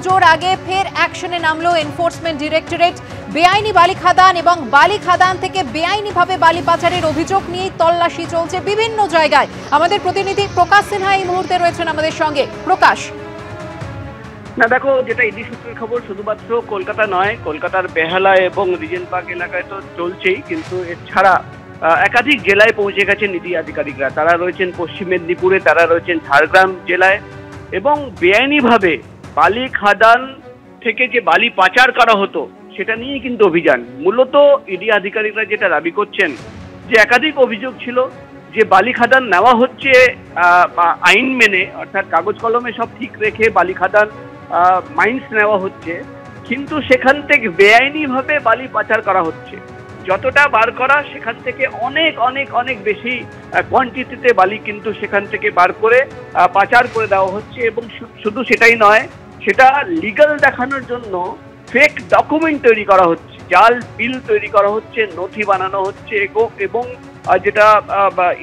পুজোর আগে ফের অ্যাকশনে নামলো এনফোর্সমেন্ট ডিরেক্টরেট। বেআইনি বালি খাদান এবং বালি খাদান থেকে বেআইনিভাবে বালি পাচারের অভিযোগ নিয়ে তল্লাশি চলছে বিভিন্ন জায়গায়। আমাদের প্রতিনিধি প্রকাশ সিনহা এই মুহূর্তে রয়েছেন আমাদের সঙ্গে। প্রকাশ, না দেখো, যেটা ইডি সূত্রের খবর শুধুমাত্র কলকাতা নয়, কলকাতার বেহালা এবং রিজেন্ট পার্ক এলাকায় তো চলছেই, কিন্তু এছাড়া একাধিক জেলায় পৌঁছে গেছেন ইডি আধিকারিকরা। তারা রয়েছেন পশ্চিম মেদিনীপুরে, তারা রয়েছেন ঝাড়গ্রাম জেলায়, এবং বেআইনিভাবে বালি খাদান থেকে যে বালি পাচার করা হতো সেটা নিয়ে কিন্তু অভিযান। মূলত ইডি আধিকারিকরা যেটা দাবি করছেন যে একাধিক অভিযোগ ছিল যে বালি খাদান নেওয়া হচ্ছে আইন মেনে, অর্থাৎ কাগজ কলমে সব ঠিক রেখে বালি খাদান মাইন্স নেওয়া হচ্ছে, কিন্তু সেখান থেকে বেআইনিভাবে বালি পাচার করা হচ্ছে। যতটা বার করা সেখান থেকে অনেক অনেক অনেক বেশি কোয়ান্টিটিতে বালি কিন্তু সেখান থেকে বার করে পাচার করে দেওয়া হচ্ছে। এবং শুধু সেটাই নয়, সেটা লিগ্যাল দেখানোর জন্য ফেক ডকুমেন্ট তৈরি করা হচ্ছে, জাল বিল তৈরি করা হচ্ছে, নথি বানানো হচ্ছে। এবং যেটা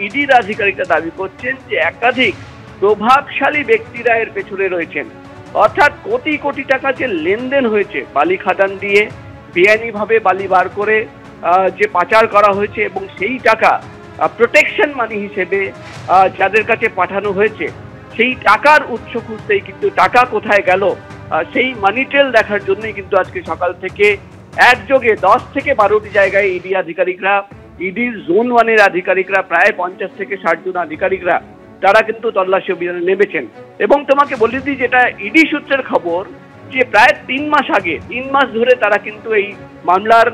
ইডির আধিকারিকরা দাবি করছেন যে একাধিক প্রভাবশালী ব্যক্তিরা এর পেছনে রয়েছেন, অর্থাৎ কোটি কোটি টাকা যে লেনদেন হয়েছে বালি খাদান দিয়ে বেআইনিভাবে বালি বার করে যে পাচার করা হয়েছে, এবং সেই টাকা প্রোটেকশন মানি হিসেবে যাদের কাছে পাঠানো হয়েছে, সেই টাকার উৎস খুঁজতেই কিন্তু টাকা কোথায় গেল সেই মানি ট্রেল দেখার জন্যই কিন্তু আজকে সকাল থেকে একযোগে 10 থেকে 12টি জায়গায় ইডি আধিকারিকরা, ইডির জোন 1-এর আধিকারিকরা, প্রায় 50 থেকে 60 জন আধিকারিকরা তারা কিন্তু তল্লাশি অভিযানে নেমেছেন। এবং তোমাকে বলে দিই, যেটা ইডি সূত্রের খবর, যে প্রায় 3 মাস আগে, 3 মাস ধরে তারা কিন্তু এই মামলার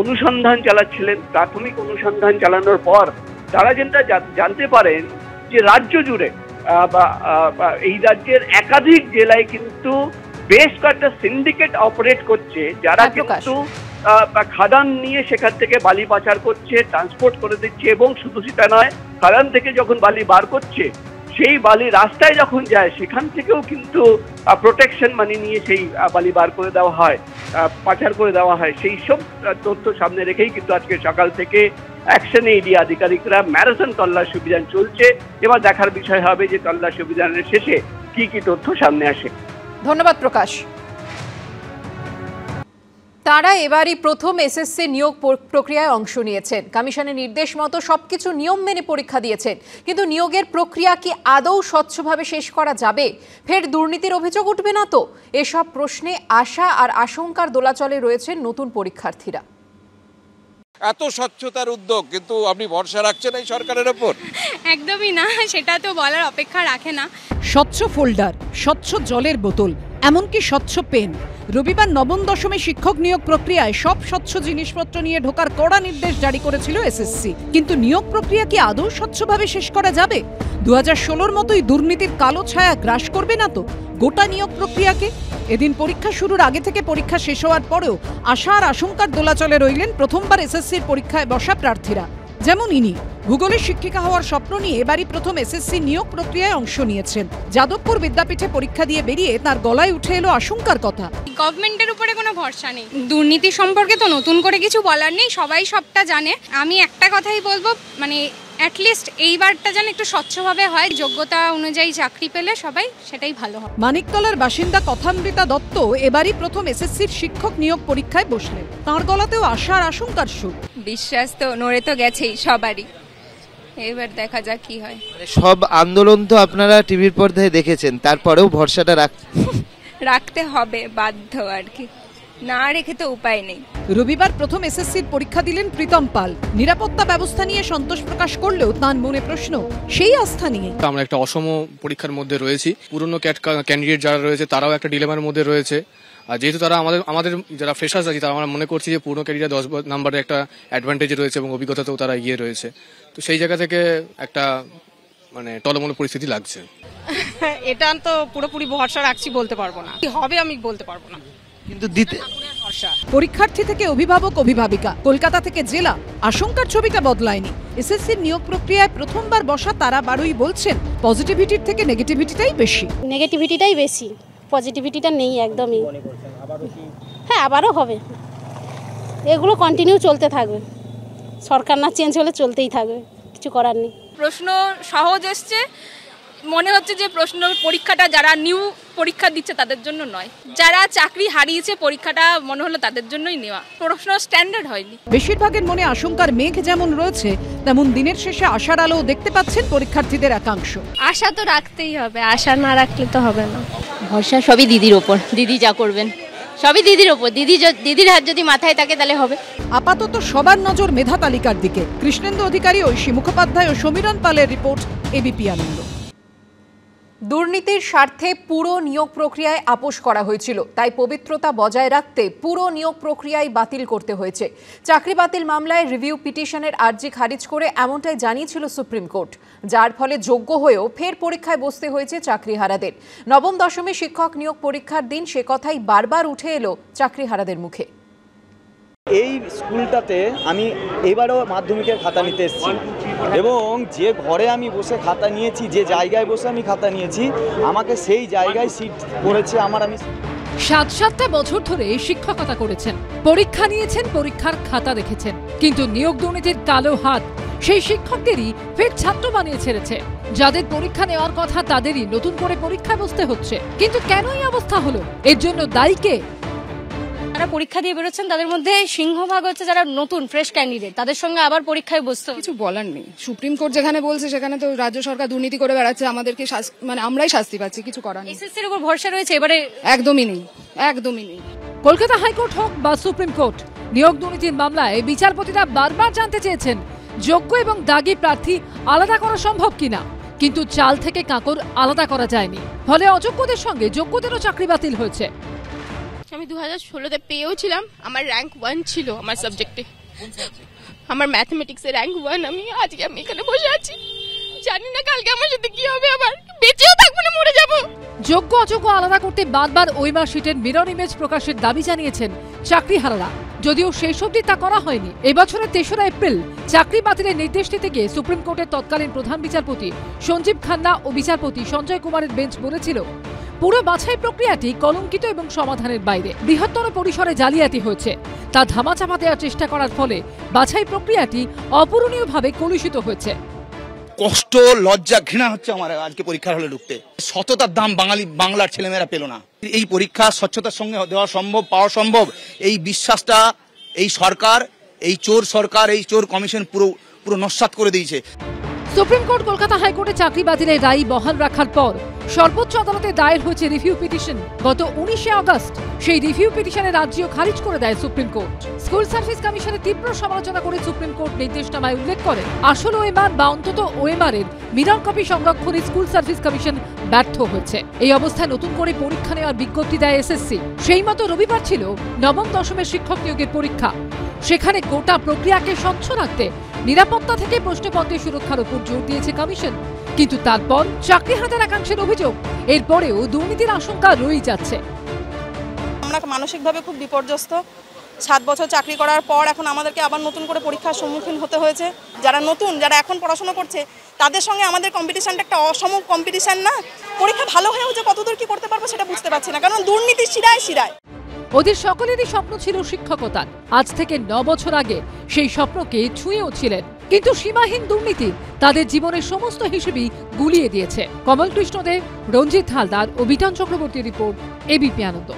অনুসন্ধান চালাচ্ছিলেন। প্রাথমিক অনুসন্ধান চালানোর পর তারা যেটা জানতে পারেন যে রাজ্য জুড়ে এই রাজ্যের একাধিক জেলায় কিন্তু বেশ কয়েকটা সিন্ডিকেট অপারেট করছে, যারা কিন্তু খাদান নিয়ে সেখান থেকে বালি পাচার করছে, ট্রান্সপোর্ট করে দিচ্ছে। এবং শুধু সেটা নয়, খাদান থেকে যখন বালি বার করছে, সেই বালি রাস্তায় যখন যায় সেখান থেকেও কিন্তু প্রোটেকশন মানি নিয়ে সেই বালি বার করে দেওয়া হয়, পাচার করে দেওয়া হয়। সেই সব তথ্য সামনে রেখেই কিন্তু আজকে সকাল থেকে অ্যাকশনে ইডি আধিকারিকরা ম্যারাথন তল্লাশি অভিযান চলছে। এবার দেখার বিষয় হবে যে তল্লাশি অভিযানের শেষে কি কি তথ্য সামনে আসে। ধন্যবাদ প্রকাশ। তারা এবারই প্রথম এসএসসি নিয়োগ প্রক্রিয়ায় অংশ নিয়েছেন। কমিশনের নির্দেশ মতো সবকিছু নিয়ম মেনে পরীক্ষা দিয়েছেন, কিন্তু নিয়োগের প্রক্রিয়া কি আদৌ স্বচ্ছভাবে শেষ করা যাবে? ফের দুর্নীতির অভিযোগ উঠবে না তো? এসব প্রশ্নে আশা আর আশঙ্কার দোলাচলে রয়েছেন নতুন পরীক্ষার্থীরা। এত স্বচ্ছতার উদ্যোগ, কিন্তু আপনি ভরসা রাখছেন এই সরকারের ওপর? একদমই না, সেটা তো বলার অপেক্ষা রাখে না। স্বচ্ছ ফোল্ডার, স্বচ্ছ জলের বোতল, এমনকি স্বচ্ছ পেন। রবিবার নবম দশমে শিক্ষক নিয়োগ প্রক্রিয়ায় সব স্বচ্ছ জিনিসপত্র নিয়ে ঢোকার কড়া নির্দেশ জারি করেছিল এসএসসি। কিন্তু নিয়োগ প্রক্রিয়া কি আদৌ স্বচ্ছভাবে শেষ করা যাবে? 2016-র মতোই দুর্নীতির কালো ছায়া গ্রাস করবে না তো গোটা নিয়োগ প্রক্রিয়াকে? এদিন পরীক্ষা শুরুর আগে থেকে পরীক্ষা শেষ হওয়ার পরেও আশা আর আশঙ্কার দোলাচলে রইলেন প্রথমবার এসএসসির পরীক্ষায় বসা প্রার্থীরা। যেমন ইনি ভূগোলের শিক্ষিকা হওয়ার স্বপ্ন নিয়ে এবারই প্রথম এসএসসি নিয়োগ প্রক্রিয়ায় অংশ নিয়েছেন। যাদবপুর বিদ্যাপীঠে পরীক্ষা দিয়ে বেরিয়ে তার গলায় উঠে এলো আশঙ্কার কথা। গভর্নমেন্টের উপরে কোনো ভরসা নেই। দুর্নীতি সম্পর্কে তো নতুন করে কিছু বলার নেই, সবাই সবটা জানে। আমি একটা কথাই বলবো, মানে অ্যাটলিস্ট এইবারটা যেন একটু স্বচ্ছভাবে হয়, যোগ্যতা অনুযায়ী চাকরি পেলে সবাই সেটাই ভালো হয়। মানিকতলার বাসিন্দা কথামৃতা দত্ত এবারই প্রথম এসএসসির শিক্ষক নিয়োগ পরীক্ষায় বসলেন। তাঁর গলাতেও আশা আর আশঙ্কার সুর। বিশ্বাস তো নড়ে তো গেছেই সবারই, এবার দেখা যাক কি হয়। সব আন্দোলন তো আপনারা টিভির পর্দায় দেখেছেন, তারপরেও ভরসাটা রাখতে হবে, বাধ্য আর কি, না রেখে তো উপায় নেই। রবিবার প্রথম এসএসসির পরীক্ষা দিলেন প্রীতম পাল। নিরাপত্তা ব্যবস্থা নিয়ে সন্তোষ প্রকাশ করলেও তার মনে প্রশ্ন সেই আস্থা নিয়ে। আমরা একটা অসম পরীক্ষার মধ্যে রয়েছি, পুরনো ক্যান্ডিডেট যারা রয়েছে তারাও একটা ডিলেমার মধ্যে রয়েছে। আর যেহেতু তারা আমাদের যারা ফ্রেশার্স আছে, তারা আমরা মনে করছি যে পুরনো ক্যান্ডিডেট 10 নম্বরে একটা অ্যাডভান্টেজ রয়েছে এবং অভিজ্ঞতাতেও তারা এগিয়ে রয়েছে। তো সেই জায়গা থেকে একটা মানে টলমল পরিস্থিতি লাগছে। এটা তো পুরোপুরি ভরসা রাখছি বলতে পারবো না, কি হবে আমি বলতে পারবো না, কিন্তু দিতে পরীক্ষার্থী থেকে অভিভাবক অভিভাবিকা, কলকাতা থেকে জেলা, আশঙ্কার ছবিটা বদলায়নি। এসএসসির নিয়োগ প্রক্রিয়ায় প্রথমবার বসা তারা বারোই বলছেন পজিটিভিটির থেকে নেগেটিভিটিটাই বেশি। নেগেটিভিটিটাই বেশি, পজিটিভিটিটা নেই একদমই। হ্যাঁ, আবারও হবে, এগুলো কন্টিনিউ চলতে থাকবে। সরকার না চেঞ্জ হলে চলতেই থাকবে, কিছু করার নেই। প্রশ্ন সহজ এসছে, মনে হচ্ছে যে প্রশ্ন পরীক্ষাটা যারা নিউ পরীক্ষা দিচ্ছে তাদের জন্য নয়, যারা চাকরি হারিয়েছে পরীক্ষাটা মনে হলো তাদের জন্যই নেওয়া। প্রশ্ন স্ট্যান্ডার্ড হয়নি। বেশিরভাগের মনে আশঙ্কার মেঘ যেমন রয়েছে, তেমন দিনের শেষে আশার আলো দেখতে পাচ্ছেন পরীক্ষার্থীদের একাংশ। আশা তো রাখতেই হবে, আশা না রাখলে তো হবে না। ভরসা সবই দিদির ওপর, দিদি যা করবেন সবই দিদির ওপর। দিদির হাত যদি মাথায় থাকে তাহলে হবে। আপাতত সবার নজর মেধা তালিকার দিকে। কৃষ্ণেন্দু অধিকারী, ঐশী মুখোপাধ্যায় ও সমীরণ পালের রিপোর্ট, এবিপি আনন্দ। দুর্নীতির স্বার্থে পুরো নিয়োগ প্রক্রিয়ায় আপোষ করা হয়েছিল, তাই পবিত্রতা বজায় রাখতে পুরো নিয়োগ প্রক্রিয়ায় বাতিল করতে হয়েছে। চাকরি বাতিল মামলায় রিভিউ পিটিশনের আর্জি খারিজ করে এমনটাই জানিয়েছিল সুপ্রিম কোর্ট, যার ফলে যোগ্য হয়েও ফের পরীক্ষায় বসতে হয়েছে চাকরিহারাদের। নবম দশমে শিক্ষক নিয়োগ পরীক্ষার দিন সে কথাই বারবার উঠে এলো চাকরিহারাদের মুখে। এই স্কুলটাতে আমি এবারও মাধ্যমিকের খাতা নিতে এসেছি এবং যে ঘরে আমি বসে খাতা নিয়েছি, যে জায়গায় বসে আমি খাতা নিয়েছি, আমাকে সেই জায়গায় সিট করেছে আমার। আমি 7-7টা বছর ধরে শিক্ষকতা করেছেন, পরীক্ষা নিয়েছেন, পরীক্ষার খাতা দেখেছেন, কিন্তু নিয়োগ দুর্নীতির কালো হাত সেই শিক্ষকদেরই ফের ছাত্র বানিয়ে ছেড়েছে। যাদের পরীক্ষা নেওয়ার কথা তাদেরই নতুন করে পরীক্ষায় বসতে হচ্ছে। কিন্তু কেন এই অবস্থা হলো? এর জন্য দায়ী কে? যারা পরীক্ষা দিয়ে বেরোচ্ছেন তাদের মধ্যে সিংহভাগ হচ্ছে যারা নতুন ফ্রেশ ক্যান্ডিডেট, তাদের সঙ্গে আবার পরীক্ষায় বসতে কিছু বলার নেই। সুপ্রিম কোর্ট যেখানে বলছে সেখানে তো রাজ্য সরকার দুর্নীতি করে বেড়াচ্ছে, আমাদেরকে মানে আমরাই শাস্তি পাচ্ছি, কিছু করার নেই। এসএসসির উপর ভরসা রয়েছে এবারে? একদমই নেই, একদমই নেই। কলকাতা হাইকোর্ট হোক বা সুপ্রিম কোর্ট, নিয়োগ দুর্নীতির মামলায় বিচারপতিরা বারবার জানতে চেয়েছেন যোগ্য এবং দাগী প্রার্থী আলাদা করা সম্ভব কিনা, কিন্তু চাল থেকে কাঁকর আলাদা করা যায়নি। ফলে অযোগ্যদের সঙ্গে যোগ্যদেরও চাকরি বাতিল হয়েছে। আমি 2016তে পেয়েও ছিলাম, আমার র্যাঙ্ক 1 ছিল আমার সাবজেক্টে, আমার ম্যাথমেটিক্সে র্যাঙ্ক 1। আজকে আমি এখানে বসে আছি, জানি না কালকে আমার সাথে কি হবে, আবার বেঁচেও থাকবো না মরে যাব। যোগ্য অযোগ্য আলাদা করতে বারবার ওএমআর শিটের মিরর ইমেজ প্রকাশের দাবি জানিয়েছেন চাকরিহারারা, যদিও শেষ অবধি তা করা হয়নি। এবছরের 3রা এপ্রিল চাকরি বাতিলের নির্দেশ দিতে গিয়ে সুপ্রিম কোর্টের তৎকালীন প্রধান বিচারপতি সঞ্জীব খান্না ও বিচারপতি সঞ্জয় কুমারের বেঞ্চ বলেছিল পুরো বাছাই প্রক্রিয়াটি কলঙ্কিত এবং সমাধানের বাইরে, বৃহত্তর পরিসরে জালিয়াতি হয়েছে। তা ধামাচাপা দেওয়ার চেষ্টা করার ফলে বাছাই প্রক্রিয়াটি অপূরণীয়ভাবে কলুষিত হয়েছে। কষ্ট, লজ্জা, ঘৃণা হচ্ছে আমার আজকে পরীক্ষার হলে ঢুকতে। সততার দাম বাংলার ছেলেমেয়েরা পেল না। এই পরীক্ষা স্বচ্ছতার সঙ্গে দেওয়া সম্ভব, পাওয়া সম্ভব, এই বিশ্বাসটা এই সরকার, এই চোর সরকার, এই চোর কমিশন পুরো নস্যাৎ করে দিয়েছে। সুপ্রিম কোর্ট কলকাতা হাইকোর্টে চাকরি বাতিলের রায় বহাল রাখার পর সর্বোচ্চ আদালতে দায়ের হয়েছে রিভিউ পিটিশন। গত 19শে আগস্ট সেই রিভিউ পিটিশনের আর্জিও খারিজ করে দেয় সুপ্রিম কোর্ট। স্কুল সার্ভিস কমিশনের তীব্র সমালোচনা করে সুপ্রিম কোর্ট নির্দেশনামায় উল্লেখ করে আসল ওএমআর বা অন্তত ওএমআর এর মিরর কপি সংরক্ষণে স্কুল সার্ভিস কমিশন ব্যর্থ হয়েছে। এই অবস্থায় নতুন করে পরীক্ষা নেওয়ার বিজ্ঞপ্তি দেয় এসএসসি। সেই মতো রবিবার ছিল নবম দশমের শিক্ষক নিয়োগের পরীক্ষা। সেখানে গোটা প্রক্রিয়াকে স্বচ্ছ রাখতে নিরাপত্তা থেকে প্রশ্নপত্রের সুরক্ষার উপর জোর দিয়েছে কমিশন। কিন্তু তারপর চাকরিহারাদের একাংশের অভিযোগ এরপরেও দুর্নীতির আশঙ্কা রয়েই যাচ্ছে। আমরা মানসিকভাবে খুব বিপর্যস্ত। 7 বছর চাকরি করার পর এখন আমাদেরকে আবার নতুন করে পরীক্ষার সম্মুখীন হতে হয়েছে। যারা নতুন, যারা এখন পড়াশোনা করছে, তাদের সঙ্গে আমাদের কম্পিটিশনটা একটা অসম কম্পিটিশন না। পরীক্ষা ভালো হয়েও যে কতদূর কি করতে পারবো সেটা বুঝতে পারছি না, কারণ দুর্নীতি শিরায় শিরায়। ওদের সকলেরই স্বপ্ন ছিল শিক্ষকতার। আজ থেকে 9 বছর আগে সেই স্বপ্নকে ছুঁয়েও ছিলেন, কিন্তু সীমাহীন দুর্নীতি তাদের জীবনের সমস্ত হিসেবেই গুলিয়ে দিয়েছে। কমল কৃষ্ণদেব, রঞ্জিত হালদার ও বিটান চক্রবর্তীর রিপোর্ট, এবিপি আনন্দ।